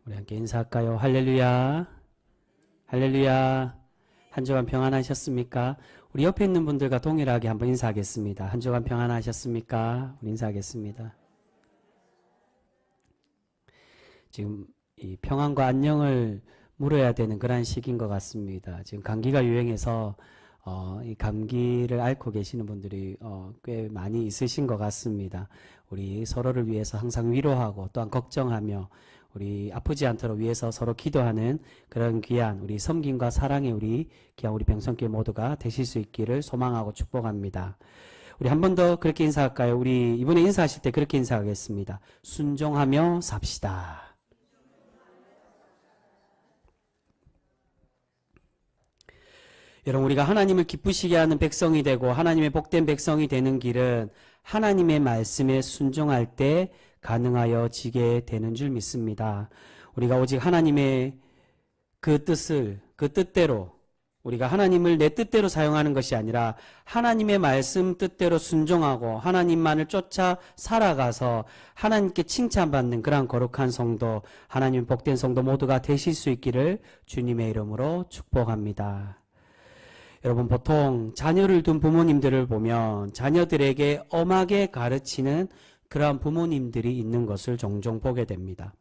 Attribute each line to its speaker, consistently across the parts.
Speaker 1: 우리 함께 인사할까요? 할렐루야. 할렐루야. 한 주간 평안하셨습니까? 우리 옆에 있는 분들과 동일하게 한번 인사하겠습니다. 한 주간 평안하셨습니까? 우리 인사하겠습니다. 지금 이 평안과 안녕을 물어야 되는 그런 시기인 것 같습니다. 지금 감기가 유행해서 이 감기를 앓고 계시는 분들이 꽤 많이 있으신 것 같습니다. 우리 서로를 위해서 항상 위로하고 또한 걱정하며 우리 아프지 않도록 위해서 서로 기도하는 그런 귀한 우리 섬김과 사랑의 우리 귀한 우리 병성교회 모두가 되실 수 있기를 소망하고 축복합니다. 우리 한 번 더 그렇게 인사할까요? 우리 이번에 인사하실 때 그렇게 인사하겠습니다. 순종하며 삽시다. 여러분, 우리가 하나님을 기쁘시게 하는 백성이 되고 하나님의 복된 백성이 되는 길은 하나님의 말씀에 순종할 때 가능하여 지게 되는 줄 믿습니다. 우리가 오직 하나님의 그 뜻대로 우리가 하나님을 내 뜻대로 사용하는 것이 아니라 하나님의 말씀 뜻대로 순종하고 하나님만을 쫓아 살아가서 하나님께 칭찬받는 그러한 거룩한 성도, 하나님 복된 성도 모두가 되실 수 있기를 주님의 이름으로 축복합니다. 여러분, 보통 자녀를 둔 부모님들을 보면 자녀들에게 엄하게 가르치는 그러한 부모님들이 있는 것을 종종 보게 됩니다.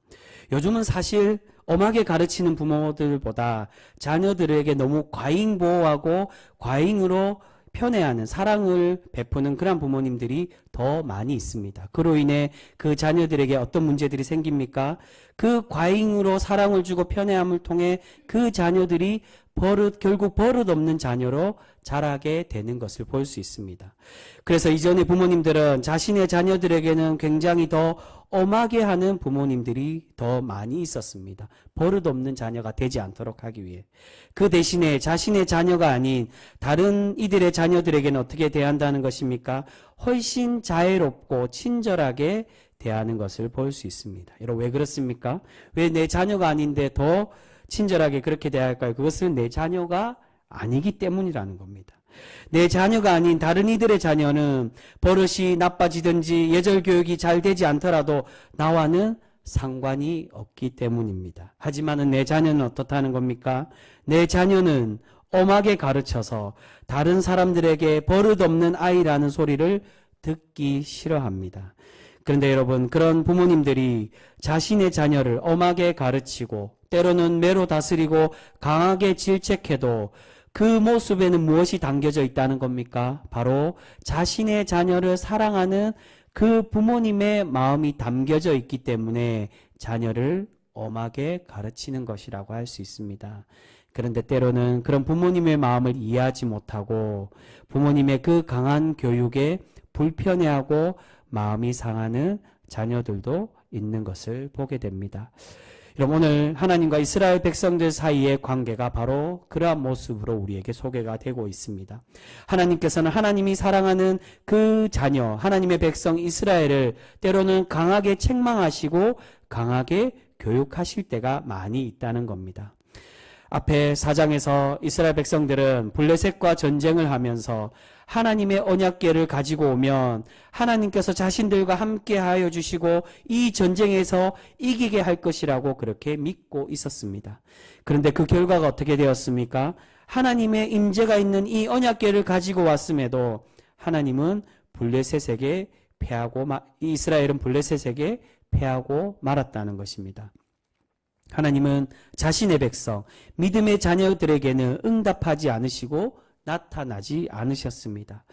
Speaker 1: 요즘은 사실 엄하게 가르치는 부모들보다 자녀들에게 너무 과잉 보호하고 과잉으로 편애하는 사랑을 베푸는 그런 부모님들이 더 많이 있습니다. 그로 인해 그 자녀들에게 어떤 문제들이 생깁니까? 그 과잉으로 사랑을 주고 편애함을 통해 그 자녀들이 결국 버릇 없는 자녀로 자라게 되는 것을 볼 수 있습니다. 그래서 이전에 부모님들은 자신의 자녀들에게는 굉장히 더 엄하게 하는 부모님들이 더 많이 있었습니다. 버릇 없는 자녀가 되지 않도록 하기 위해. 그 대신에 자신의 자녀가 아닌 다른 이들의 자녀들에게는 어떻게 대한다는 것입니까? 훨씬 자애롭고 친절하게 대하는 것을 볼 수 있습니다. 여러분, 왜 그렇습니까? 왜 내 자녀가 아닌데 더 친절하게 그렇게 대할까요? 그것은 내 자녀가 아니기 때문이라는 겁니다. 내 자녀가 아닌 다른 이들의 자녀는 버릇이 나빠지든지 예절 교육이 잘 되지 않더라도 나와는 상관이 없기 때문입니다. 하지만 내 자녀는 어떻다는 겁니까? 내 자녀는 엄하게 가르쳐서 다른 사람들에게 버릇 없는 아이라는 소리를 듣기 싫어합니다. 그런데 여러분, 그런 부모님들이 자신의 자녀를 엄하게 가르치고 때로는 매로 다스리고 강하게 질책해도 그 모습에는 무엇이 담겨져 있다는 겁니까? 바로 자신의 자녀를 사랑하는 그 부모님의 마음이 담겨져 있기 때문에 자녀를 엄하게 가르치는 것이라고 할 수 있습니다. 그런데 때로는 그런 부모님의 마음을 이해하지 못하고 부모님의 그 강한 교육에 불편해하고 마음이 상하는 자녀들도 있는 것을 보게 됩니다. 여러분, 오늘 하나님과 이스라엘 백성들 사이의 관계가 바로 그러한 모습으로 우리에게 소개가 되고 있습니다. 하나님께서는 하나님이 사랑하는 그 자녀, 하나님의 백성 이스라엘을 때로는 강하게 책망하시고 강하게 교육하실 때가 많이 있다는 겁니다. 앞에 4장에서 이스라엘 백성들은 블레셋과 전쟁을 하면서 하나님의 언약궤를 가지고 오면 하나님께서 자신들과 함께 하여 주시고 이 전쟁에서 이기게 할 것이라고 그렇게 믿고 있었습니다. 그런데 그 결과가 어떻게 되었습니까? 하나님의 임재가 있는 이 언약궤를 가지고 왔음에도 하나님은 블레셋에게 패하고 이스라엘은 블레셋에게 패하고 말았다는 것입니다. 하나님은 자신의 백성, 믿음의 자녀들에게는 응답하지 않으시고 나타나지 않으셨습니다.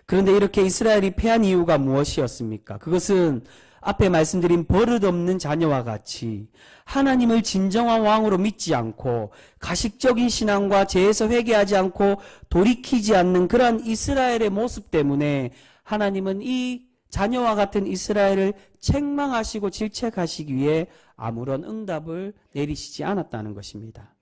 Speaker 1: 그런데 이렇게 이스라엘이 패한 이유가 무엇이었습니까? 그것은 앞에 말씀드린 버릇없는 자녀와 같이 하나님을 진정한 왕으로 믿지 않고 가식적인 신앙과 죄에서 회개하지 않고 돌이키지 않는 그러한 이스라엘의 모습 때문에 하나님은 이 자녀와 같은 이스라엘을 책망하시고 질책하시기 위해 아무런 응답을 내리시지 않았다는 것입니다.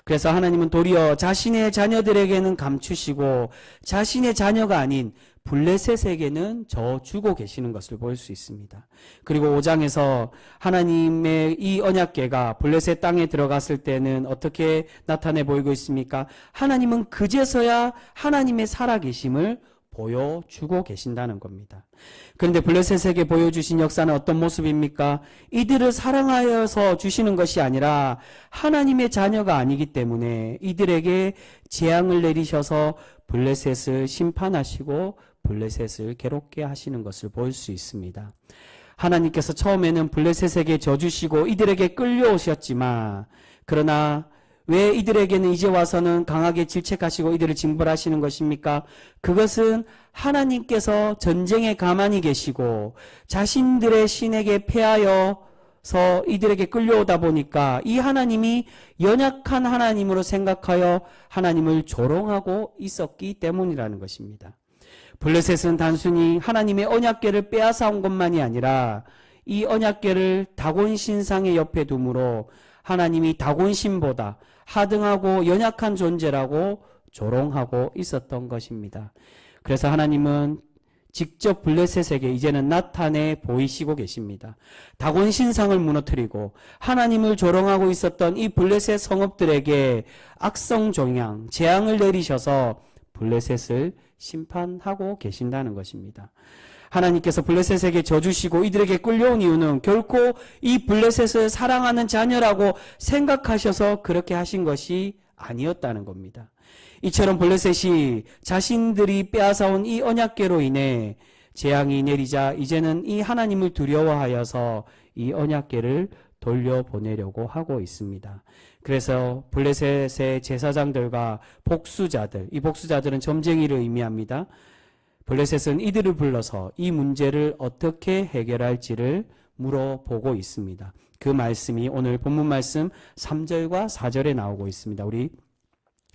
Speaker 1: 그래서 하나님은 도리어 자신의 자녀들에게는 감추시고 자신의 자녀가 아닌 블레셋에게는 져주고 계시는 것을 볼 수 있습니다. 그리고 5장에서 하나님의 이 언약궤가 블레셋 땅에 들어갔을 때는 어떻게 나타내 보이고 있습니까? 하나님은 그제서야 하나님의 살아계심을 보여주고 계신다는 겁니다. 그런데 블레셋에게 보여주신 역사는 어떤 모습입니까? 이들을 사랑하여서 주시는 것이 아니라 하나님의 자녀가 아니기 때문에 이들에게 재앙을 내리셔서 블레셋을 심판하시고 블레셋을 괴롭게 하시는 것을 볼 수 있습니다. 하나님께서 처음에는 블레셋에게 져주시고 이들에게 끌려오셨지만, 그러나 왜 이들에게는 이제 와서는 강하게 질책하시고 이들을 징벌하시는 것입니까? 그것은 하나님께서 전쟁에 가만히 계시고 자신들의 신에게 패하여서 이들에게 끌려오다 보니까 이 하나님이 연약한 하나님으로 생각하여 하나님을 조롱하고 있었기 때문이라는 것입니다. 블레셋은 단순히 하나님의 언약궤를 빼앗아온 것만이 아니라 이 언약궤를 다곤 신상의 옆에 두므로 하나님이 다곤 신보다 하등하고 연약한 존재라고 조롱하고 있었던 것입니다. 그래서 하나님은 직접 블레셋에게 이제는 나타내 보이시고 계십니다. 다곤 신상을 무너뜨리고 하나님을 조롱하고 있었던 이 블레셋 성읍들에게 악성 종양, 재앙을 내리셔서 블레셋을 심판하고 계신다는 것입니다. 하나님께서 블레셋에게 져주시고 이들에게 끌려온 이유는 결코 이 블레셋을 사랑하는 자녀라고 생각하셔서 그렇게 하신 것이 아니었다는 겁니다. 이처럼 블레셋이 자신들이 빼앗아온 이 언약궤로 인해 재앙이 내리자 이제는 이 하나님을 두려워하여서 이 언약궤를 돌려보내려고 하고 있습니다. 그래서 블레셋의 제사장들과 복수자들, 이 복수자들은 점쟁이를 의미합니다. 블레셋은 이들을 불러서 이 문제를 어떻게 해결할지를 물어보고 있습니다. 그 말씀이 오늘 본문 말씀 3절과 4절에 나오고 있습니다. 우리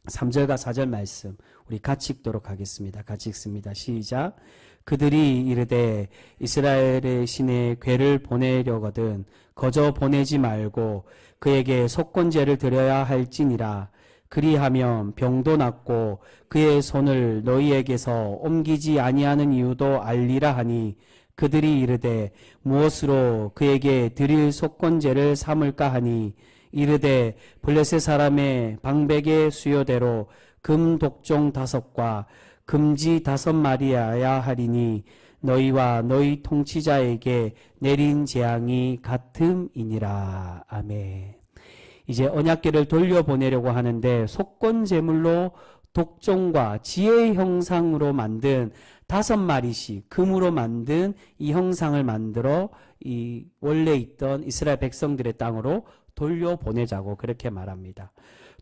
Speaker 1: 3절과 4절 말씀 우리 같이 읽도록 하겠습니다. 같이 읽습니다. 시작. 그들이 이르되 이스라엘의 신의 궤를 보내려거든 거저 보내지 말고 그에게 속건제를 드려야 할지니라. 그리하면 병도 낫고 그의 손을 너희에게서 옮기지 아니하는 이유도 알리라 하니 그들이 이르되 무엇으로 그에게 드릴 속건제를 삼을까 하니 이르되 블레셋 사람의 방백의 수요대로 금 독종 5과 금지 5마리여야 하리니 너희와 너희 통치자에게 내린 재앙이 같음이니라. 아멘. 이제 언약궤를 돌려보내려고 하는데 속건제물로 독종과 지혜의 형상으로 만든 5마리씩 금으로 만든 이 형상을 만들어 이 원래 있던 이스라엘 백성들의 땅으로 돌려보내자고 그렇게 말합니다.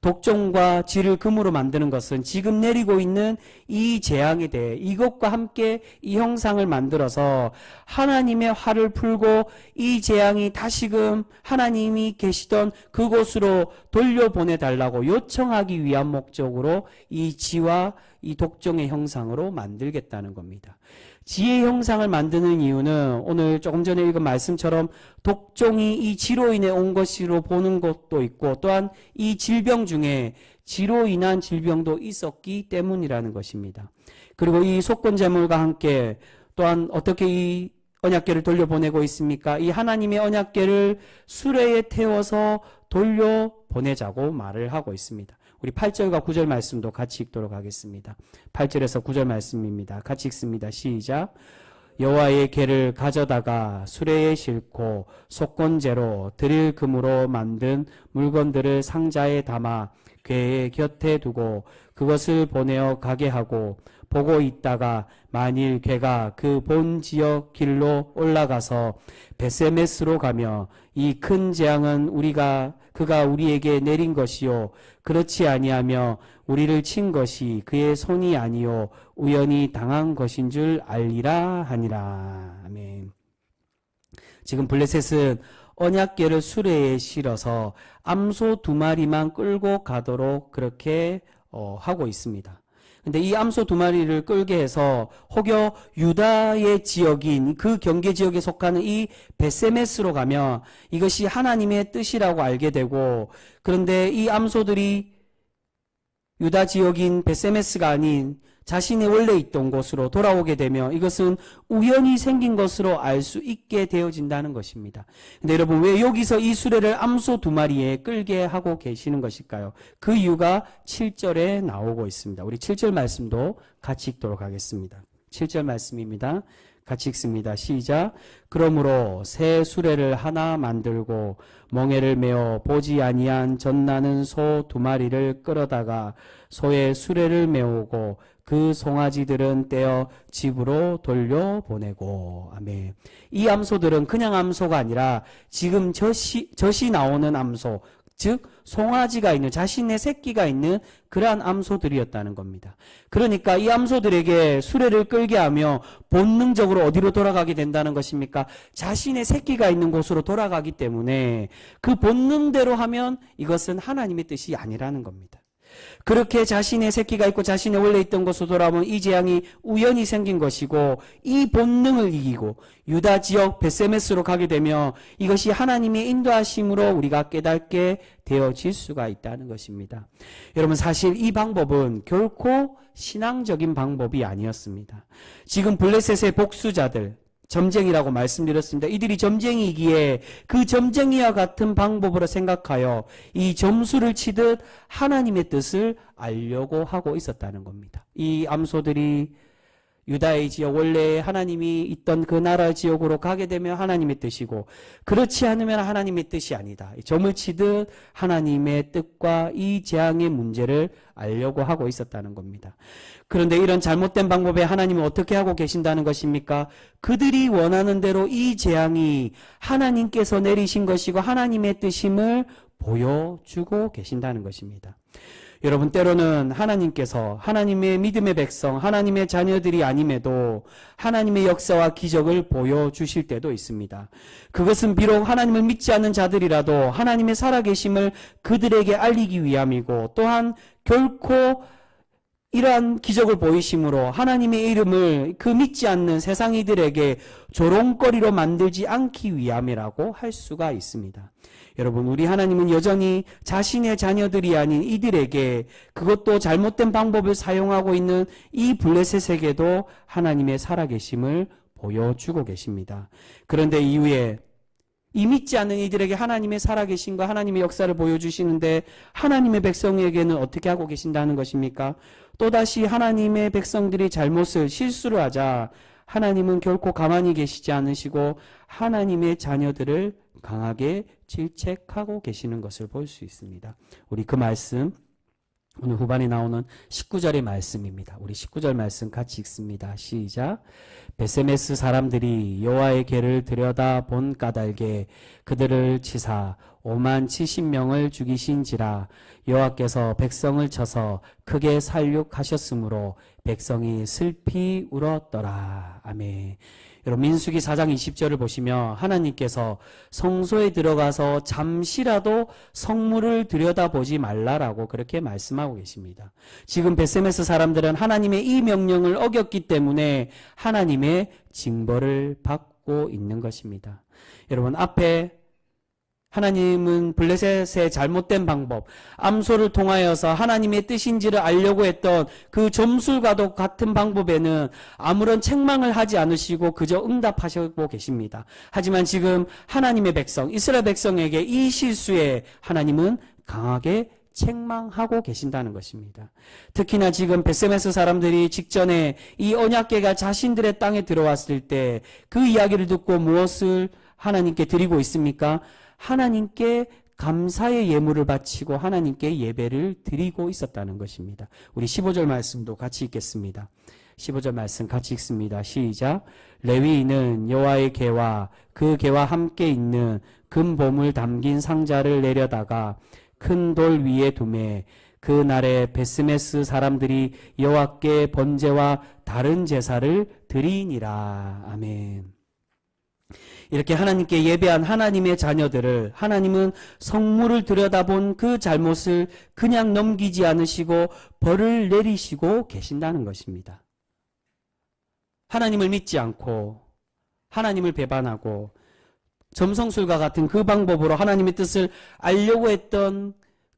Speaker 1: 독종과 지를 금으로 만드는 것은 지금 내리고 있는 이 재앙에 대해 이것과 함께 이 형상을 만들어서 하나님의 화를 풀고 이 재앙이 다시금 하나님이 계시던 그곳으로 돌려보내달라고 요청하기 위한 목적으로 이 지와 이 독종의 형상으로 만들겠다는 겁니다. 지의 형상을 만드는 이유는 오늘 조금 전에 읽은 말씀처럼 독종이 이 지로 인해 온 것으로 보는 것도 있고 또한 이 질병 중에 지로 인한 질병도 있었기 때문이라는 것입니다. 그리고 이 속건제물과 함께 또한 어떻게 이 언약궤를 돌려보내고 있습니까? 이 하나님의 언약궤를 수레에 태워서 돌려보내자고 말을 하고 있습니다. 우리 8절과 9절 말씀도 같이 읽도록 하겠습니다. 8절에서 9절 말씀입니다. 같이 읽습니다. 시작. 여호와의 궤를 가져다가 수레에 싣고 속건제로 드릴 금으로 만든 물건들을 상자에 담아 궤의 곁에 두고 그것을 보내어 가게 하고 보고 있다가 만일 궤가 그 본 지역 길로 올라가서 베세메스로 가며 이 큰 재앙은 그가 우리에게 내린 것이요 그렇지 아니하며 우리를 친 것이 그의 손이 아니요 우연히 당한 것인 줄 알리라 하니라. 아멘. 지금 블레셋은 언약궤를 수레에 실어서 암소 2마리만 끌고 가도록 그렇게 하고 있습니다. 근데 이 암소 2마리를 끌게 해서 혹여 유다의 지역인 그 경계 지역에 속하는 이 베세메스로 가면 이것이 하나님의 뜻이라고 알게 되고, 그런데 이 암소들이 유다 지역인 베세메스가 아닌 자신이 원래 있던 곳으로 돌아오게 되면 이것은 우연히 생긴 것으로 알 수 있게 되어진다는 것입니다. 근데 여러분, 왜 여기서 이 수레를 암소 2마리에 끌게 하고 계시는 것일까요? 그 이유가 7절에 나오고 있습니다. 우리 7절 말씀도 같이 읽도록 하겠습니다. 7절 말씀입니다. 같이 읽습니다. 시작. 그러므로 새 수레를 하나 만들고 멍에를 메어 보지 아니한 젖나는 소 2마리를 끌어다가 소의 수레를 메우고 그 송아지들은 떼어 집으로 돌려보내고. 아멘. 이 암소들은 그냥 암소가 아니라 지금 젖이 나오는 암소, 즉 송아지가 있는, 자신의 새끼가 있는 그러한 암소들이었다는 겁니다. 그러니까 이 암소들에게 수레를 끌게 하며 본능적으로 어디로 돌아가게 된다는 것입니까? 자신의 새끼가 있는 곳으로 돌아가기 때문에 그 본능대로 하면 이것은 하나님의 뜻이 아니라는 겁니다. 그렇게 자신의 새끼가 있고 자신의 원래 있던 곳으로 돌아오면 이 재앙이 우연히 생긴 것이고, 이 본능을 이기고 유다 지역 벳세메스로 가게 되면 이것이 하나님의 인도하심으로 우리가 깨닫게 되어질 수가 있다는 것입니다. 여러분, 사실 이 방법은 결코 신앙적인 방법이 아니었습니다. 지금 블레셋의 복수자들, 점쟁이라고 말씀드렸습니다. 이들이 점쟁이이기에 그 점쟁이와 같은 방법으로 생각하여 이 점수를 치듯 하나님의 뜻을 알려고 하고 있었다는 겁니다. 이 암소들이 유다의 지역, 원래 하나님이 있던 그 나라 지역으로 가게 되면 하나님의 뜻이고, 그렇지 않으면 하나님의 뜻이 아니다. 점을 치듯 하나님의 뜻과 이 재앙의 문제를 알려고 하고 있었다는 겁니다. 그런데 이런 잘못된 방법에 하나님은 어떻게 하고 계신다는 것입니까? 그들이 원하는 대로 이 재앙이 하나님께서 내리신 것이고 하나님의 뜻임을 보여주고 계신다는 것입니다. 여러분, 때로는 하나님께서 하나님의 믿음의 백성, 하나님의 자녀들이 아님에도 하나님의 역사와 기적을 보여주실 때도 있습니다. 그것은 비록 하나님을 믿지 않는 자들이라도 하나님의 살아계심을 그들에게 알리기 위함이고, 또한 결코 이러한 기적을 보이심으로 하나님의 이름을 그 믿지 않는 세상 이들에게 조롱거리로 만들지 않기 위함이라고 할 수가 있습니다. 여러분, 우리 하나님은 여전히 자신의 자녀들이 아닌 이들에게, 그것도 잘못된 방법을 사용하고 있는 이 블레셋에게도 하나님의 살아계심을 보여주고 계십니다. 그런데 이후에 이 믿지 않는 이들에게 하나님의 살아계심과 하나님의 역사를 보여주시는데, 하나님의 백성에게는 어떻게 하고 계신다는 것입니까? 또다시 하나님의 백성들이 잘못을, 실수를 하자 하나님은 결코 가만히 계시지 않으시고 하나님의 자녀들을 강하게 질책하고 계시는 것을 볼 수 있습니다. 우리 그 말씀, 오늘 후반에 나오는 19절의 말씀입니다. 우리 19절 말씀 같이 읽습니다. 시작. 벳세메스 사람들이 여호와의 궤를 들여다본 까닭에 그들을 치사 50,070명을 죽이신지라. 여호와께서 백성을 쳐서 크게 살육하셨으므로 백성이 슬피 울었더라. 아멘. 여러분, 민수기 4장 20절을 보시면 하나님께서 성소에 들어가서 잠시라도 성물을 들여다보지 말라라고 그렇게 말씀하고 계십니다. 지금 벳세메스 사람들은 하나님의 이 명령을 어겼기 때문에 하나님의 징벌을 받고 있는 것입니다. 여러분, 앞에 하나님은 블레셋의 잘못된 방법, 암소를 통하여서 하나님의 뜻인지를 알려고 했던 그 점술과도 같은 방법에는 아무런 책망을 하지 않으시고 그저 응답하시고 계십니다. 하지만 지금 하나님의 백성, 이스라엘 백성에게 이 실수에 하나님은 강하게 책망하고 계신다는 것입니다. 특히나 지금 벳세메스 사람들이 직전에 이 언약궤가 자신들의 땅에 들어왔을 때 그 이야기를 듣고 무엇을 하나님께 드리고 있습니까? 하나님께 감사의 예물을 바치고 하나님께 예배를 드리고 있었다는 것입니다. 우리 15절 말씀도 같이 읽겠습니다. 15절 말씀 같이 읽습니다. 시작. 레위인은 여호와의 궤와 그 궤와 함께 있는 금보물 담긴 상자를 내려다가 큰 돌 위에 두매 그 날에 벳세메스 사람들이 여호와께 번제와 다른 제사를 드리니라. 아멘. 이렇게 하나님께 예배한 하나님의 자녀들을 하나님은 성물을 들여다본 그 잘못을 그냥 넘기지 않으시고 벌을 내리시고 계신다는 것입니다. 하나님을 믿지 않고 하나님을 배반하고 점성술과 같은 그 방법으로 하나님의 뜻을 알려고 했던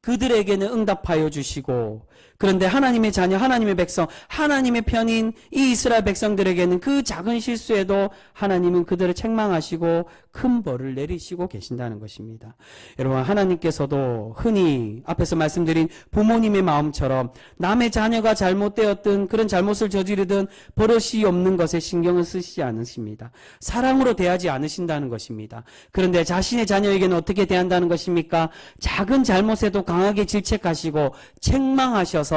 Speaker 1: 그들에게는 응답하여 주시고, 그런데 하나님의 자녀, 하나님의 백성, 하나님의 편인 이 이스라엘 백성들에게는 그 작은 실수에도 하나님은 그들을 책망하시고 큰 벌을 내리시고 계신다는 것입니다. 여러분, 하나님께서도 흔히 앞에서 말씀드린 부모님의 마음처럼 남의 자녀가 잘못되었든 그런 잘못을 저지르든 버릇이 없는 것에 신경을 쓰시지 않으십니다. 사랑으로 대하지 않으신다는 것입니다. 그런데 자신의 자녀에게는 어떻게 대한다는 것입니까? 작은 잘못에도 강하게 질책하시고 책망하셔서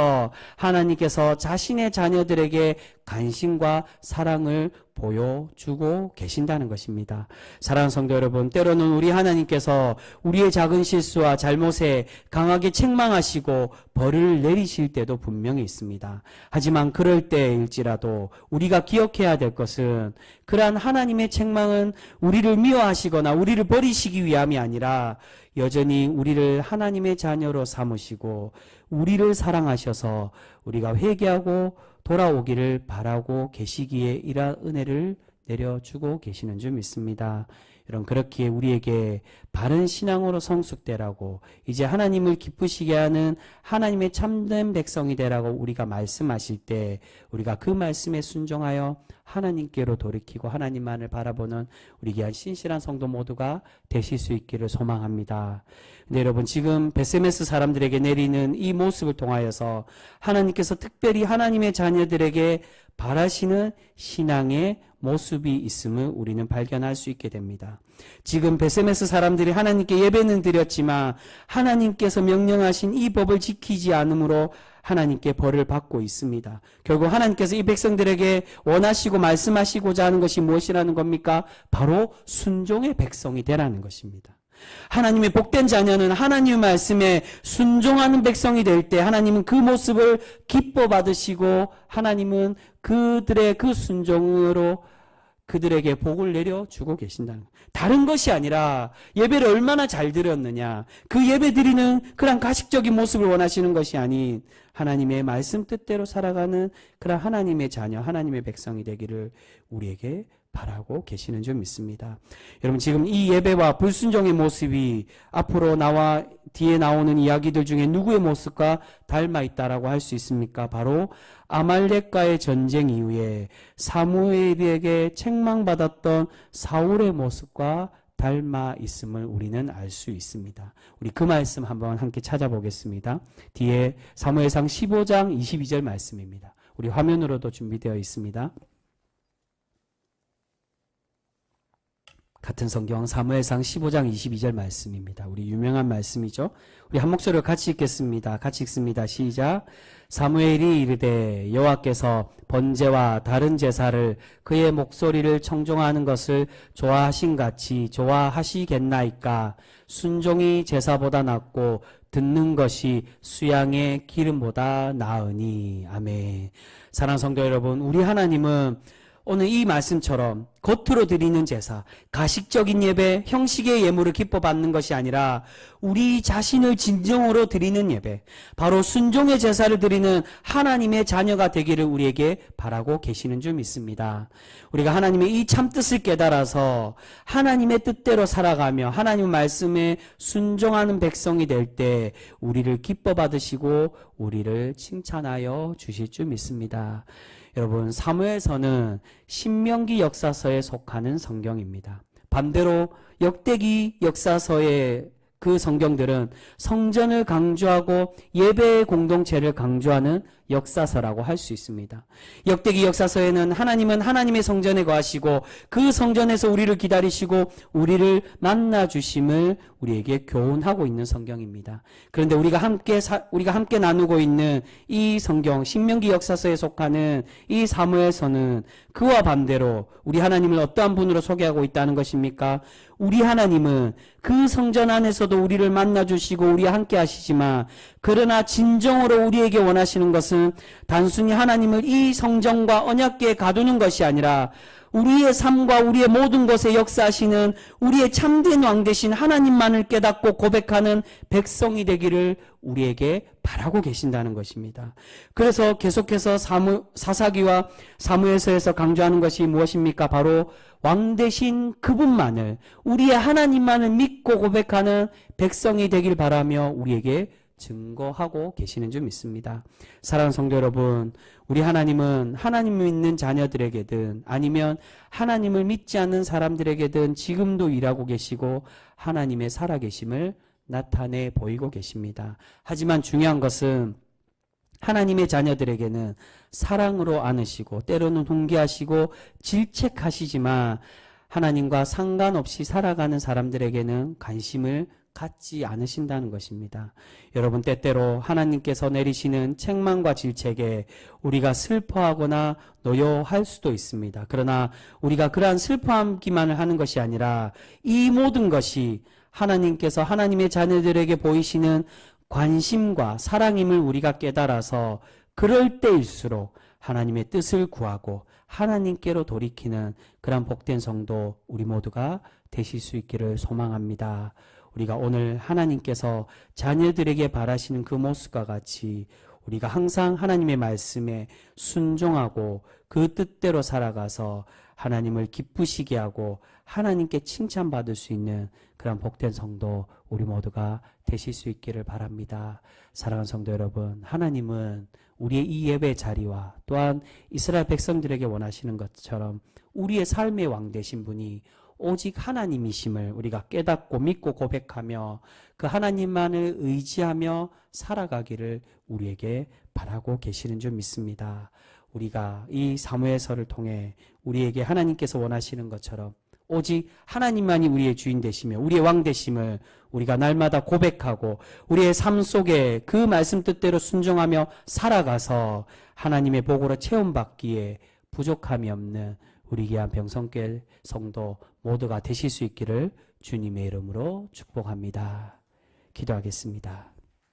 Speaker 1: 하나님께서 자신의 자녀들에게 관심과 사랑을 보여주고 계신다는 것입니다. 사랑하는 성도 여러분, 때로는 우리 하나님께서 우리의 작은 실수와 잘못에 강하게 책망하시고 벌을 내리실 때도 분명히 있습니다. 하지만 그럴 때일지라도 우리가 기억해야 될 것은 그러한 하나님의 책망은 우리를 미워하시거나 우리를 버리시기 위함이 아니라 여전히 우리를 하나님의 자녀로 삼으시고 우리를 사랑하셔서 우리가 회개하고 돌아오기를 바라고 계시기에 이러한 은혜를 내려주고 계시는 줄 믿습니다. 여러분, 그렇기에 우리에게 바른 신앙으로 성숙되라고, 이제 하나님을 기쁘시게 하는 하나님의 참된 백성이 되라고 우리가 말씀하실 때 우리가 그 말씀에 순종하여 하나님께로 돌이키고 하나님만을 바라보는 우리 귀한 신실한 성도 모두가 되실 수 있기를 소망합니다. 근데 여러분, 지금 베세메스 사람들에게 내리는 이 모습을 통하여서 하나님께서 특별히 하나님의 자녀들에게 바라시는 신앙의 모습이 있음을 우리는 발견할 수 있게 됩니다. 지금 베세메스 사람들이 하나님께 예배는 드렸지만 하나님께서 명령하신 이 법을 지키지 않으므로 하나님께 벌을 받고 있습니다. 결국 하나님께서 이 백성들에게 원하시고 말씀하시고자 하는 것이 무엇이라는 겁니까? 바로 순종의 백성이 되라는 것입니다. 하나님의 복된 자녀는 하나님의 말씀에 순종하는 백성이 될 때 하나님은 그 모습을 기뻐 받으시고 하나님은 그들의 그 순종으로 그들에게 복을 내려주고 계신다는 거예요. 다른 것이 아니라 예배를 얼마나 잘 드렸느냐, 그 예배 드리는 그런 가식적인 모습을 원하시는 것이 아닌 하나님의 말씀 뜻대로 살아가는 그런 하나님의 자녀, 하나님의 백성이 되기를 우리에게 바라고 계시는 줄 믿습니다. 여러분, 지금 이 예배와 불순종의 모습이 앞으로 나와 뒤에 나오는 이야기들 중에 누구의 모습과 닮아 있다라고 할 수 있습니까? 바로 아말렉과의 전쟁 이후에 사무엘에게 책망받았던 사울의 모습과 닮아 있음을 우리는 알 수 있습니다. 우리 그 말씀 한번 함께 찾아보겠습니다. 뒤에 사무엘상 15장 22절 말씀입니다. 우리 화면으로도 준비되어 있습니다. 같은 성경 사무엘상 15장 22절 말씀입니다. 우리 유명한 말씀이죠. 우리 한 목소리로 같이 읽겠습니다. 같이 읽습니다. 시작. 사무엘이 이르되 여호와께서 번제와 다른 제사를 그의 목소리를 청종하는 것을 좋아하신 같이 좋아하시겠나이까. 순종이 제사보다 낫고 듣는 것이 수양의 기름보다 나으니. 아멘. 사랑하는 성도 여러분, 우리 하나님은 오늘 이 말씀처럼 겉으로 드리는 제사, 가식적인 예배, 형식의 예물을 기뻐 받는 것이 아니라 우리 자신을 진정으로 드리는 예배, 바로 순종의 제사를 드리는 하나님의 자녀가 되기를 우리에게 바라고 계시는 줄 믿습니다. 우리가 하나님의 이 참뜻을 깨달아서 하나님의 뜻대로 살아가며 하나님 말씀에 순종하는 백성이 될 때 우리를 기뻐 받으시고 우리를 칭찬하여 주실 줄 믿습니다. 여러분, 사무엘서는 신명기 역사서에 속하는 성경입니다. 반대로 역대기 역사서의 그 성경들은 성전을 강조하고 예배의 공동체를 강조하는 역사서라고 할 수 있습니다. 역대기 역사서에는 하나님은 하나님의 성전에 거하시고 그 성전에서 우리를 기다리시고 우리를 만나 주심을 우리에게 교훈하고 있는 성경입니다. 그런데 우리가 함께 나누고 있는 이 성경 신명기 역사서에 속하는 이 사무엘서는 그와 반대로 우리 하나님을 어떠한 분으로 소개하고 있다는 것입니까? 우리 하나님은 그 성전 안에서도 우리를 만나 주시고 우리와 함께 하시지만 그러나 진정으로 우리에게 원하시는 것은 단순히 하나님을 이 성전과 언약궤에 가두는 것이 아니라 우리의 삶과 우리의 모든 것에 역사하시는 우리의 참된 왕 되신 하나님만을 깨닫고 고백하는 백성이 되기를 우리에게 바라고 계신다는 것입니다. 그래서 계속해서 사사기와 사무엘서에서 강조하는 것이 무엇입니까? 바로 왕 되신 그분만을, 우리의 하나님만을 믿고 고백하는 백성이 되길 바라며 우리에게 증거하고 계시는 줄 믿습니다. 사랑하는 성도 여러분, 우리 하나님은 하나님을 믿는 자녀들에게든 아니면 하나님을 믿지 않는 사람들에게든 지금도 일하고 계시고 하나님의 살아계심을 나타내 보이고 계십니다. 하지만 중요한 것은 하나님의 자녀들에게는 사랑으로 안으시고 때로는 훈계하시고 질책하시지만 하나님과 상관없이 살아가는 사람들에게는 관심을 갖지 않으신다는 것입니다. 여러분, 때때로 하나님께서 내리시는 책망과 질책에 우리가 슬퍼하거나 노여할 수도 있습니다. 그러나 우리가 그러한 슬퍼하기만을 하는 것이 아니라 이 모든 것이 하나님께서 하나님의 자녀들에게 보이시는 관심과 사랑임을 우리가 깨달아서 그럴 때일수록 하나님의 뜻을 구하고 하나님께로 돌이키는 그런 복된 성도 우리 모두가 되실 수 있기를 소망합니다. 우리가 오늘 하나님께서 자녀들에게 바라시는 그 모습과 같이 우리가 항상 하나님의 말씀에 순종하고 그 뜻대로 살아가서 하나님을 기쁘시게 하고 하나님께 칭찬받을 수 있는 그런 복된 성도 우리 모두가 되실 수 있기를 바랍니다. 사랑하는 성도 여러분, 하나님은 우리의 이 예배 자리와 또한 이스라엘 백성들에게 원하시는 것처럼 우리의 삶의 왕 되신 분이 오직 하나님이심을 우리가 깨닫고 믿고 고백하며 그 하나님만을 의지하며 살아가기를 우리에게 바라고 계시는 줄 믿습니다. 우리가 이 사무엘서를 통해 우리에게 하나님께서 원하시는 것처럼 오직 하나님만이 우리의 주인 되시며 우리의 왕 되심을 우리가 날마다 고백하고 우리의 삶 속에 그 말씀 뜻대로 순종하며 살아가서 하나님의 복으로 체험받기에 부족함이 없는 우리 귀한 병성길 성도 모두가 되실 수 있기를 주님의 이름으로 축복합니다. 기도하겠습니다.